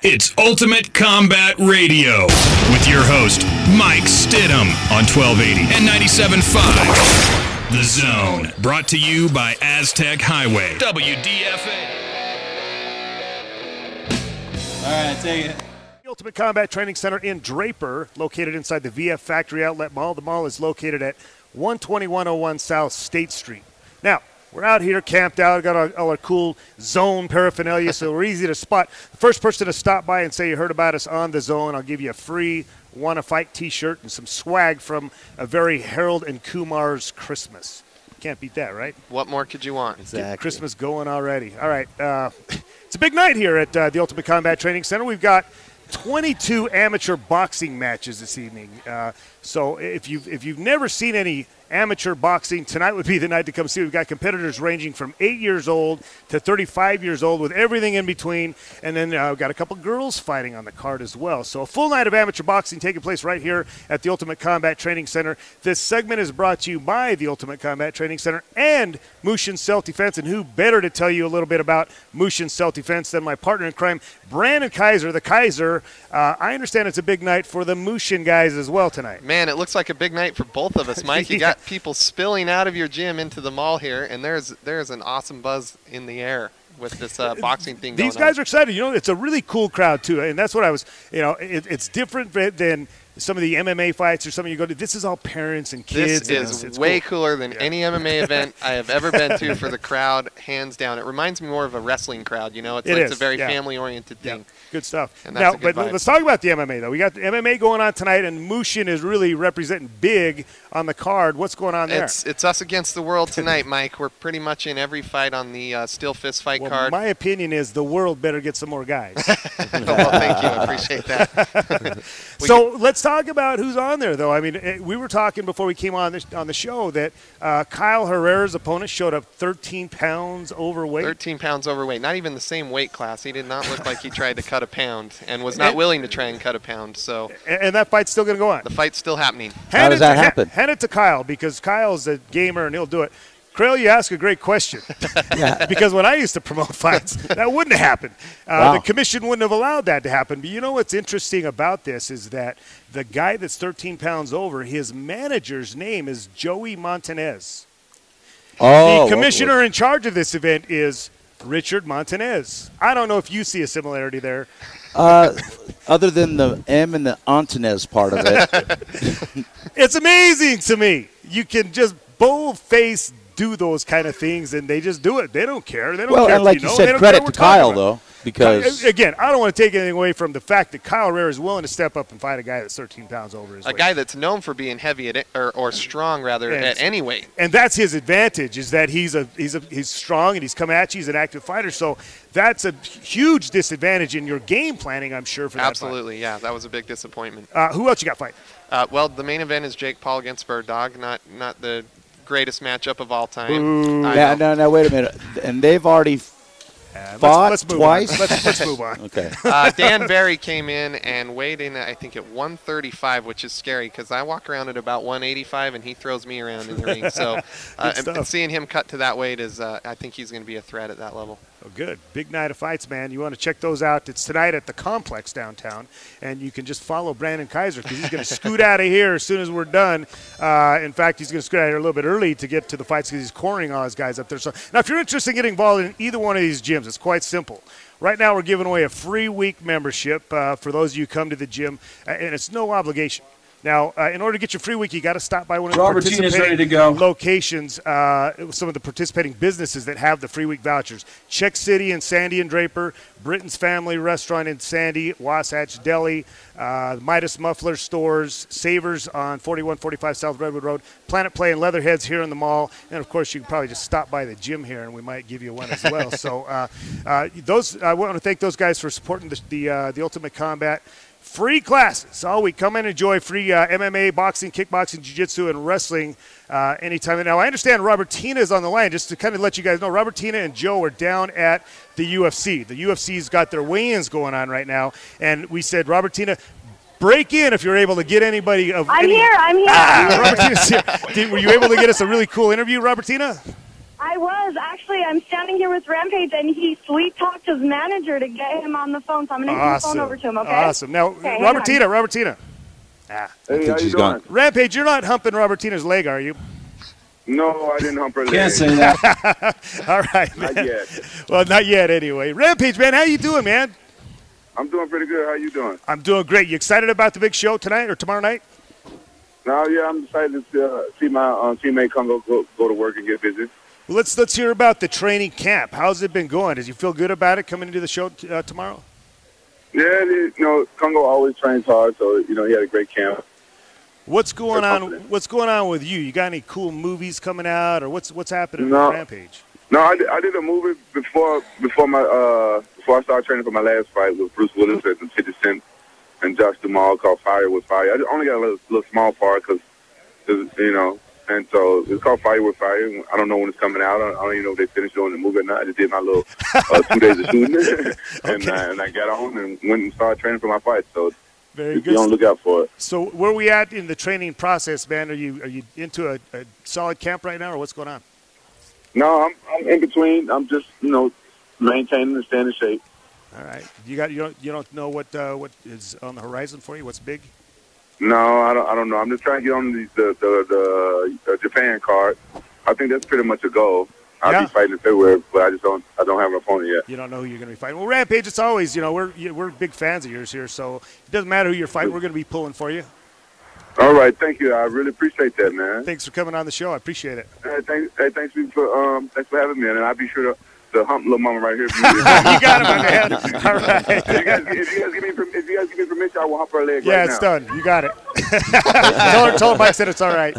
It's Ultimate Combat Radio with your host, Mike Stidham on 1280 and 97.5. The Zone, brought to you by Aztec Highway, WDFA. All right, take it. The Ultimate Combat Training Center in Draper, located inside the VF Factory Outlet Mall. The mall is located at 12101 South State Street. Now, we're out here camped out, got all our cool Zone paraphernalia, so we're easy to spot. The first person to stop by and say you heard about us on the Zone, I'll give you a free Wanna Fight t-shirt and some swag from a very Harold and Kumar's Christmas. Can't beat that, right? What more could you want? Exactly. Get Christmas going already. All right, it's a big night here at the Ultimate Combat Training Center. We've got 22 amateur boxing matches this evening. So if you've never seen any amateur boxing, tonight would be the night to come see. We've got competitors ranging from 8 years old to 35 years old with everything in between. And then we've got a couple girls fighting on the card as well. So a full night of amateur boxing taking place right here at the Ultimate Combat Training Center. This segment is brought to you by the Ultimate Combat Training Center and Mushin Self-Defense. And who better to tell you a little bit about Mushin Self-Defense than my partner in crime, Brandon Kiser, the Kaiser. I understand it's a big night for the Mushin guys as well tonight. Man, it looks like a big night for both of us, Mike. You got people spilling out of your gym into the mall here, and there's an awesome buzz in the air with this boxing thing going on. These guys are excited. You know, it's a really cool crowd, too, and that's what I was, it's different than some of the MMA fights or something you go to. This is all parents and kids. This is way cooler than any MMA event I have ever been to for the crowd, hands down. It reminds me more of a wrestling crowd, you know? It's a very family-oriented thing. Yeah. Good stuff. And that's a good vibe. Let's talk about the MMA, though. We got the MMA going on tonight, and Mushin is really representing big on the card. What's going on there? It's us against the world tonight, Mike. We're pretty much in every fight on the Steelfist Fight card. My opinion is the world better get some more guys. Well, thank you. I appreciate that. So let's talk about who's on there, though. I mean, we were talking before we came on the show that Kyle Herrera's opponent showed up 13 pounds overweight. 13 pounds overweight. Not even the same weight class. He did not look like he tried to cut a pound and was not willing to try and cut a pound. So. And that fight's still going to go on. The fight's still happening. How does that happen? Hand it to Kyle, because Kyle's a gamer and he'll do it. Crail, you ask a great question. Because when I used to promote fights, that wouldn't have happened. The commission wouldn't have allowed that to happen. But you know what's interesting about this is that the guy that's 13 pounds over, his manager's name is Joey Montanez. The commissioner in charge of this event is Richard Montanez. I don't know if you see a similarity there. Other than the M and the Montanez part of it. It's amazing to me. You can just bold-face do those kind of things, and they just do it. They don't care. They don't care. Well, and like you said, credit to Kyle, though, because again, I don't want to take anything away from the fact that Kyle Herrera is willing to step up and fight a guy that's 13 pounds over his weight. A guy that's known for being heavy or strong, rather, at any weight. And that's his advantage, is that he's strong and he's come at you. He's an active fighter, so that's a huge disadvantage in your game planning, I'm sure, for that Absolutely, yeah. That was a big disappointment. Who else you got fighting? Well, the main event is Jake Paul against Bird Dog. Not the greatest matchup of all time. Now, wait a minute. And they've already fought let's twice? Let's move on. Okay. Dan Barry came in and weighed in, I think, at 135, which is scary because I walk around at about 185, and he throws me around in the ring. So and seeing him cut to that weight is, I think he's going to be a threat at that level. Oh, good. Big night of fights, man. You want to check those out. It's tonight at the Complex downtown, and you can just follow Brandon Kiser because he's going to scoot out of here as soon as we're done. In fact, he's going to scoot out of here a little bit early to get to the fights because he's cornering all his guys up there. So now, if you're interested in getting involved in either one of these gyms, it's quite simple. Right now, we're giving away a free week membership for those of you who come to the gym, and it's no obligation. Now, in order to get your free week, you got to stop by one of the participating locations, some of the participating businesses that have the free week vouchers. Czech City in Sandy and Draper, Britain's Family Restaurant in Sandy, Wasatch Deli, Midas Muffler Stores, Savers on 4145 South Redwood Road, Planet Play and Leatherheads here in the mall, and, of course, you can probably just stop by the gym here, and we might give you one as well. So I want to thank those guys for supporting the Ultimate Combat. Free classes all week. Come and enjoy free MMA, boxing, kickboxing, jiu-jitsu, and wrestling anytime. Now, I understand Robertina is on the line. Just to kind of let you guys know, Robertina and Joe are down at the UFC. The UFC's got their weigh-ins going on right now. And we said, Robertina, break in if you're able to get anybody. I'm here. Robertina's here. Were you able to get us a really cool interview, Robertina? I was. Actually, I'm standing here with Rampage, and he sweet-talked his manager to get him on the phone, so I'm going to hand the phone over to him, okay? Awesome. Now, okay, Robertina. Hey, how you doing? Rampage, you're not humping Robertina's leg, are you? No, I didn't hump her leg. Can't say that. All right, man. Not yet. Well, not yet anyway. Rampage, man, how you doing, man? I'm doing pretty good. How you doing? I'm doing great. You excited about the big show tonight or tomorrow night? No, yeah, I'm excited to see my teammate come go to work and get busy. Well, let's hear about the training camp. How's it been going? Does you feel good about it coming into the show tomorrow? Yeah, Congo always trains hard, so he had a great camp. What's going on? What's going on with you? You got any cool movies coming out, or what's happening with Rampage? No, I did a movie before I started training for my last fight with Bruce Willis and 50 Cent and Josh Duhamel called Fire with Fire. I only got a little small part because and so it's called Fire with Fire. I don't know when it's coming out. I don't even know if they finished doing the movie or not. I just did my little 2 days of shooting, and I got on and went and started training for my fight. So very good. Be on the lookout for it. So where are we at in the training process, man? Are you into a solid camp right now, or what's going on? No, I'm in between. I'm just maintaining and staying in shape. All right. You don't know what is on the horizon for you? What's big? No, I don't know. I'm just trying to get on the Japan card. I think that's pretty much a goal. I'll be fighting in February, but I don't have an opponent yet. You don't know who you're going to be fighting. Well, Rampage, it's always, we're big fans of yours here, so it doesn't matter who you're fighting. We're going to be pulling for you. All right, thank you. I really appreciate that, man. Thanks for coming on the show. I appreciate it. Thanks for having me, and I'll be sure to hump little mama right here. You got it, my man. All right. If you guys give me permission, I will hump her leg right now. Yeah, it's done. You got it. Tell her Mike said it's all right.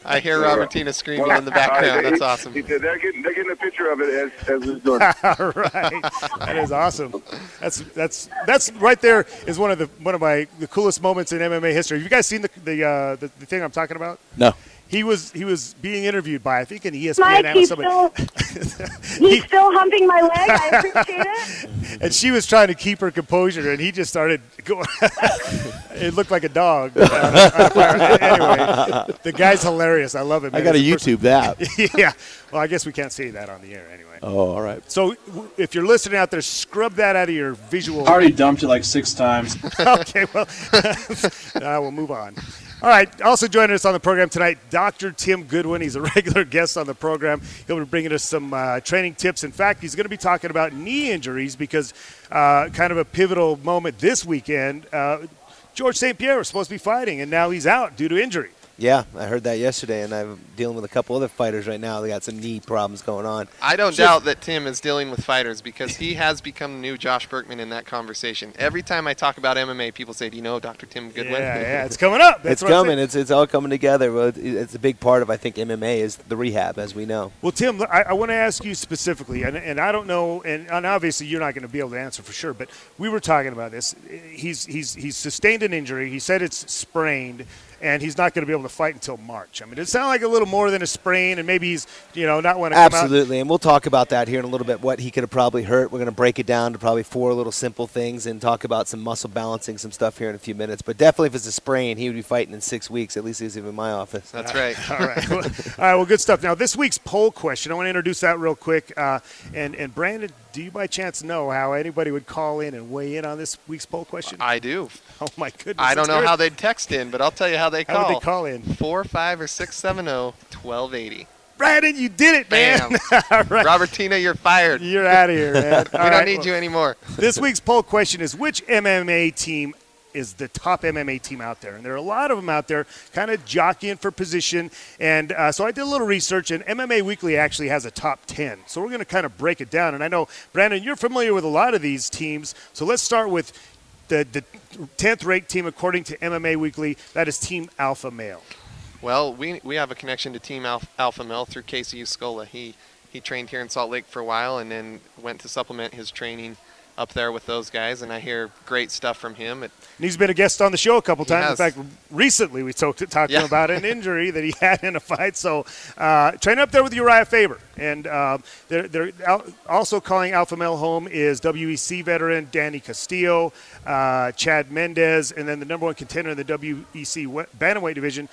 I hear Robertina screaming in the background. That's awesome. They're getting a picture of it as we're doing it. All right. That is awesome. That's right there is one of the coolest moments in MMA history. Have you guys seen the thing I'm talking about? No. He was being interviewed by, I think, an ESPN Mike, analyst. He's still humping my leg. I appreciate it. And she was trying to keep her composure, and he just started going. It looked like a dog. Anyway, the guy's hilarious. I love it, man. I got to YouTube that. Yeah. Well, I guess we can't say that on the air anyway. Oh, all right. So if you're listening out there, scrub that out of your visual. I already dumped it like 6 times. Okay, well, we'll move on. All right, also joining us on the program tonight, Dr. Tim Goodwin. He's a regular guest on the program. He'll be bringing us some training tips. In fact, he's going to be talking about knee injuries because kind of a pivotal moment this weekend. George St. Pierre was supposed to be fighting, and now he's out due to injury. Yeah, I heard that yesterday, and I'm dealing with a couple other fighters right now. They got some knee problems going on. I don't doubt that Tim is dealing with fighters because he has become the new Josh Berkman in that conversation. Every time I talk about MMA, people say, do you know Dr. Tim Goodwin? Yeah, it's coming up. It's coming. It's all coming together. Well, it's a big part of, I think, MMA is the rehab, as we know. Well, Tim, I want to ask you specifically, and I don't know, and obviously you're not going to be able to answer for sure, but we were talking about this. He's sustained an injury. He said it's sprained, and he's not going to be able to fight until March. I mean, it sounds like a little more than a sprain, and maybe he's, not want to come out. Absolutely, and we'll talk about that here in a little bit, what he could have probably hurt. We're going to break it down to probably 4 little simple things and talk about some muscle balancing, some stuff here in a few minutes. But definitely if it's a sprain, he would be fighting in 6 weeks. At least he's in my office. That's right. All right. Well, good stuff. Now, this week's poll question, I want to introduce that real quick. And Brandon, do you by chance know how anybody would call in and weigh in on this week's poll question? I do. Oh, my goodness. I don't know how they'd text in, but I'll tell you how they call. How would they call in? 4-5 or 670-1280. Brandon, you did it, man. Bam. All right. Robertina, you're fired. You're out of here, man. We don't need you anymore. This week's poll question is, which MMA team is the top MMA team out there? And there are a lot of them out there kind of jockeying for position. And so I did a little research, and MMA Weekly actually has a top 10. So we're going to kind of break it down. And I know, Brandon, you're familiar with a lot of these teams. So let's start with the 10th ranked team according to MMA Weekly. That is Team Alpha Male. Well, we have a connection to Team Alpha Male through KCU Scola. He trained here in Salt Lake for a while and then went to supplement his training up there with those guys, and I hear great stuff from him. And he's been a guest on the show a couple times. Has. In fact, recently we talked to him about an injury that he had in a fight. So training up there with Uriah Faber. And they're also calling Alpha Male home is WEC veteran Danny Castillo, Chad Mendez, and then the number one contender in the WEC bantamweight division,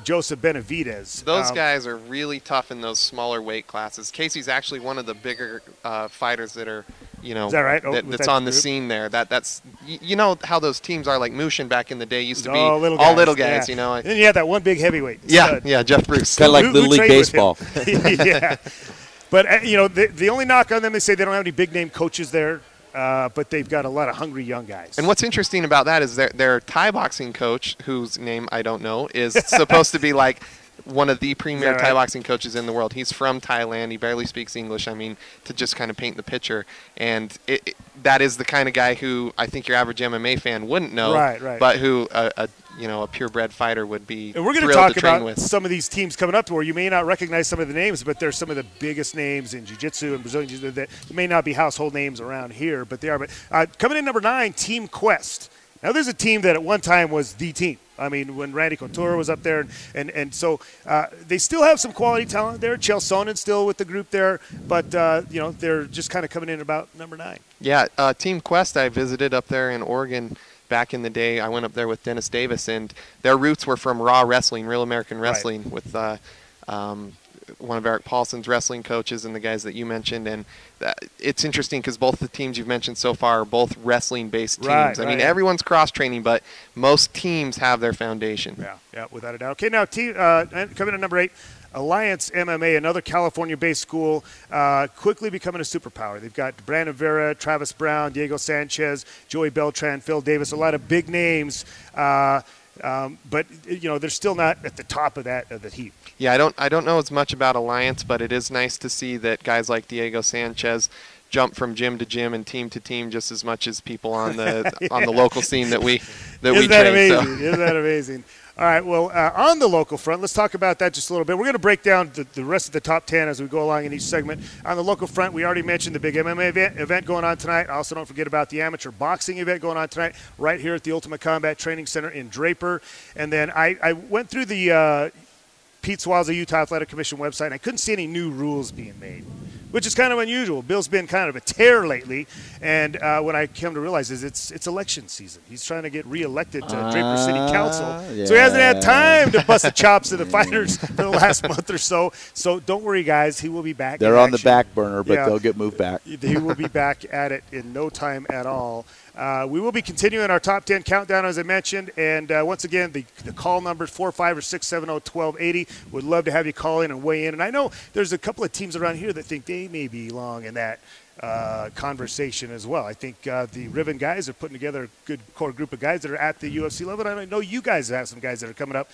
Joseph Benavidez. Those guys are really tough in those smaller weight classes. Casey's actually one of the bigger fighters that are, you know, is that right? That's on the scene there. That's you know how those teams are, like Mushin back in the day used to be all little guys, yeah. you know. And then you had that one big heavyweight. Yeah, Jeff Bruce. Kind of like Little League Baseball. Yeah. But, you know, the only knock on them, they say they don't have any big-name coaches there, but they've got a lot of hungry young guys. And what's interesting about that is their Thai boxing coach, whose name I don't know, is supposed to be like one of the premier Thai boxing coaches in the world. He's from Thailand. He barely speaks English. I mean, to just kind of paint the picture. And that is the kind of guy who I think your average MMA fan wouldn't know, right. but who a purebred fighder would be and we're going to talk about some of these teams coming up to where you may not recognize some of the names, but they're some of the biggest names in jiu-jitsu and Brazilian jiu-jitsu that may not be household names around here, but they are. But coming in number 9, Team Quest. Now, there's a team that at one time was the team. I mean, when Randy Couture was up there, and so they still have some quality talent there. Chael Sonnen still with the group there, but, you know, they're just kind of coming in about number 9. Yeah, Team Quest I visited up there in Oregon back in the day. I went up there with Dennis Davis, and their roots were from Raw Wrestling, Real American Wrestling, with one of Eric Paulson's wrestling coaches and the guys that you mentioned. And it's interesting because both the teams you've mentioned so far are both wrestling-based teams. I mean, everyone's cross-training, but most teams have their foundation. Yeah, without a doubt. Okay, now coming in number 8, Alliance MMA, another California-based school, quickly becoming a superpower. They've got Brandon Vera, Travis Brown, Diego Sanchez, Joey Beltran, Phil Davis, a lot of big names. But you know, they're still not at the top of the heap. Yeah, I don't know as much about Alliance, but it is nice to see that guys like Diego Sanchez jump from gym to gym and team to team just as much as people on the on the local scene that we Isn't train. Amazing? Isn't that amazing? All right, well, on the local front, let's talk about that just a little bit. We're going to break down the rest of the top 10 as we go along in each segment. On the local front, we already mentioned the big MMA event going on tonight. Also, don't forget about the amateur boxing event going on tonight right here at the Ultimate Combat Training Center in Draper. And then I went through the Pete Swaza Utah Athletic Commission website, and I couldn't see any new rules being made, which is kind of unusual. Bill's been kind of a tear lately, and what I came to realize is it's election season. He's trying to get reelected to Draper City Council, so he hasn't had time to bust the chops to the fighters for the last month or so. So don't worry, guys. He will be back. They're on the back burner, but they'll get moved back. He will be back at it in no time at all. We will be continuing our top 10 countdown, as I mentioned. And once again, the call number is 456 or 670-1280. Would love to have you call in and weigh in. And I know there's a couple of teams around here that think they may belong in that conversation as well. I think the Riven guys are putting together a good core group of guys that are at the UFC level. And I know you guys have some guys that are coming up,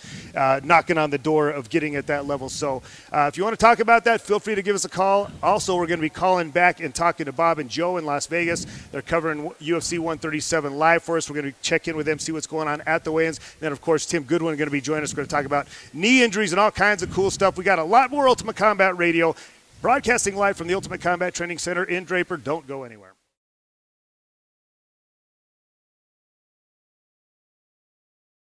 knocking on the door of getting at that level. So if you want to talk about that, feel free to give us a call. Also, we're going to be calling back and talking to Bob and Joe in Las Vegas. They're covering UFC 137 live for us. We're going to check in with them, see what's going on at the weigh-ins. Then, of course, Tim Goodwin is going to be joining us. We're going to talk about knee injuries and all kinds of cool stuff. We got a lot more Ultimate Combat Radio. Broadcasting live from the Ultimate Combat Training Center in Draper. Don't go anywhere.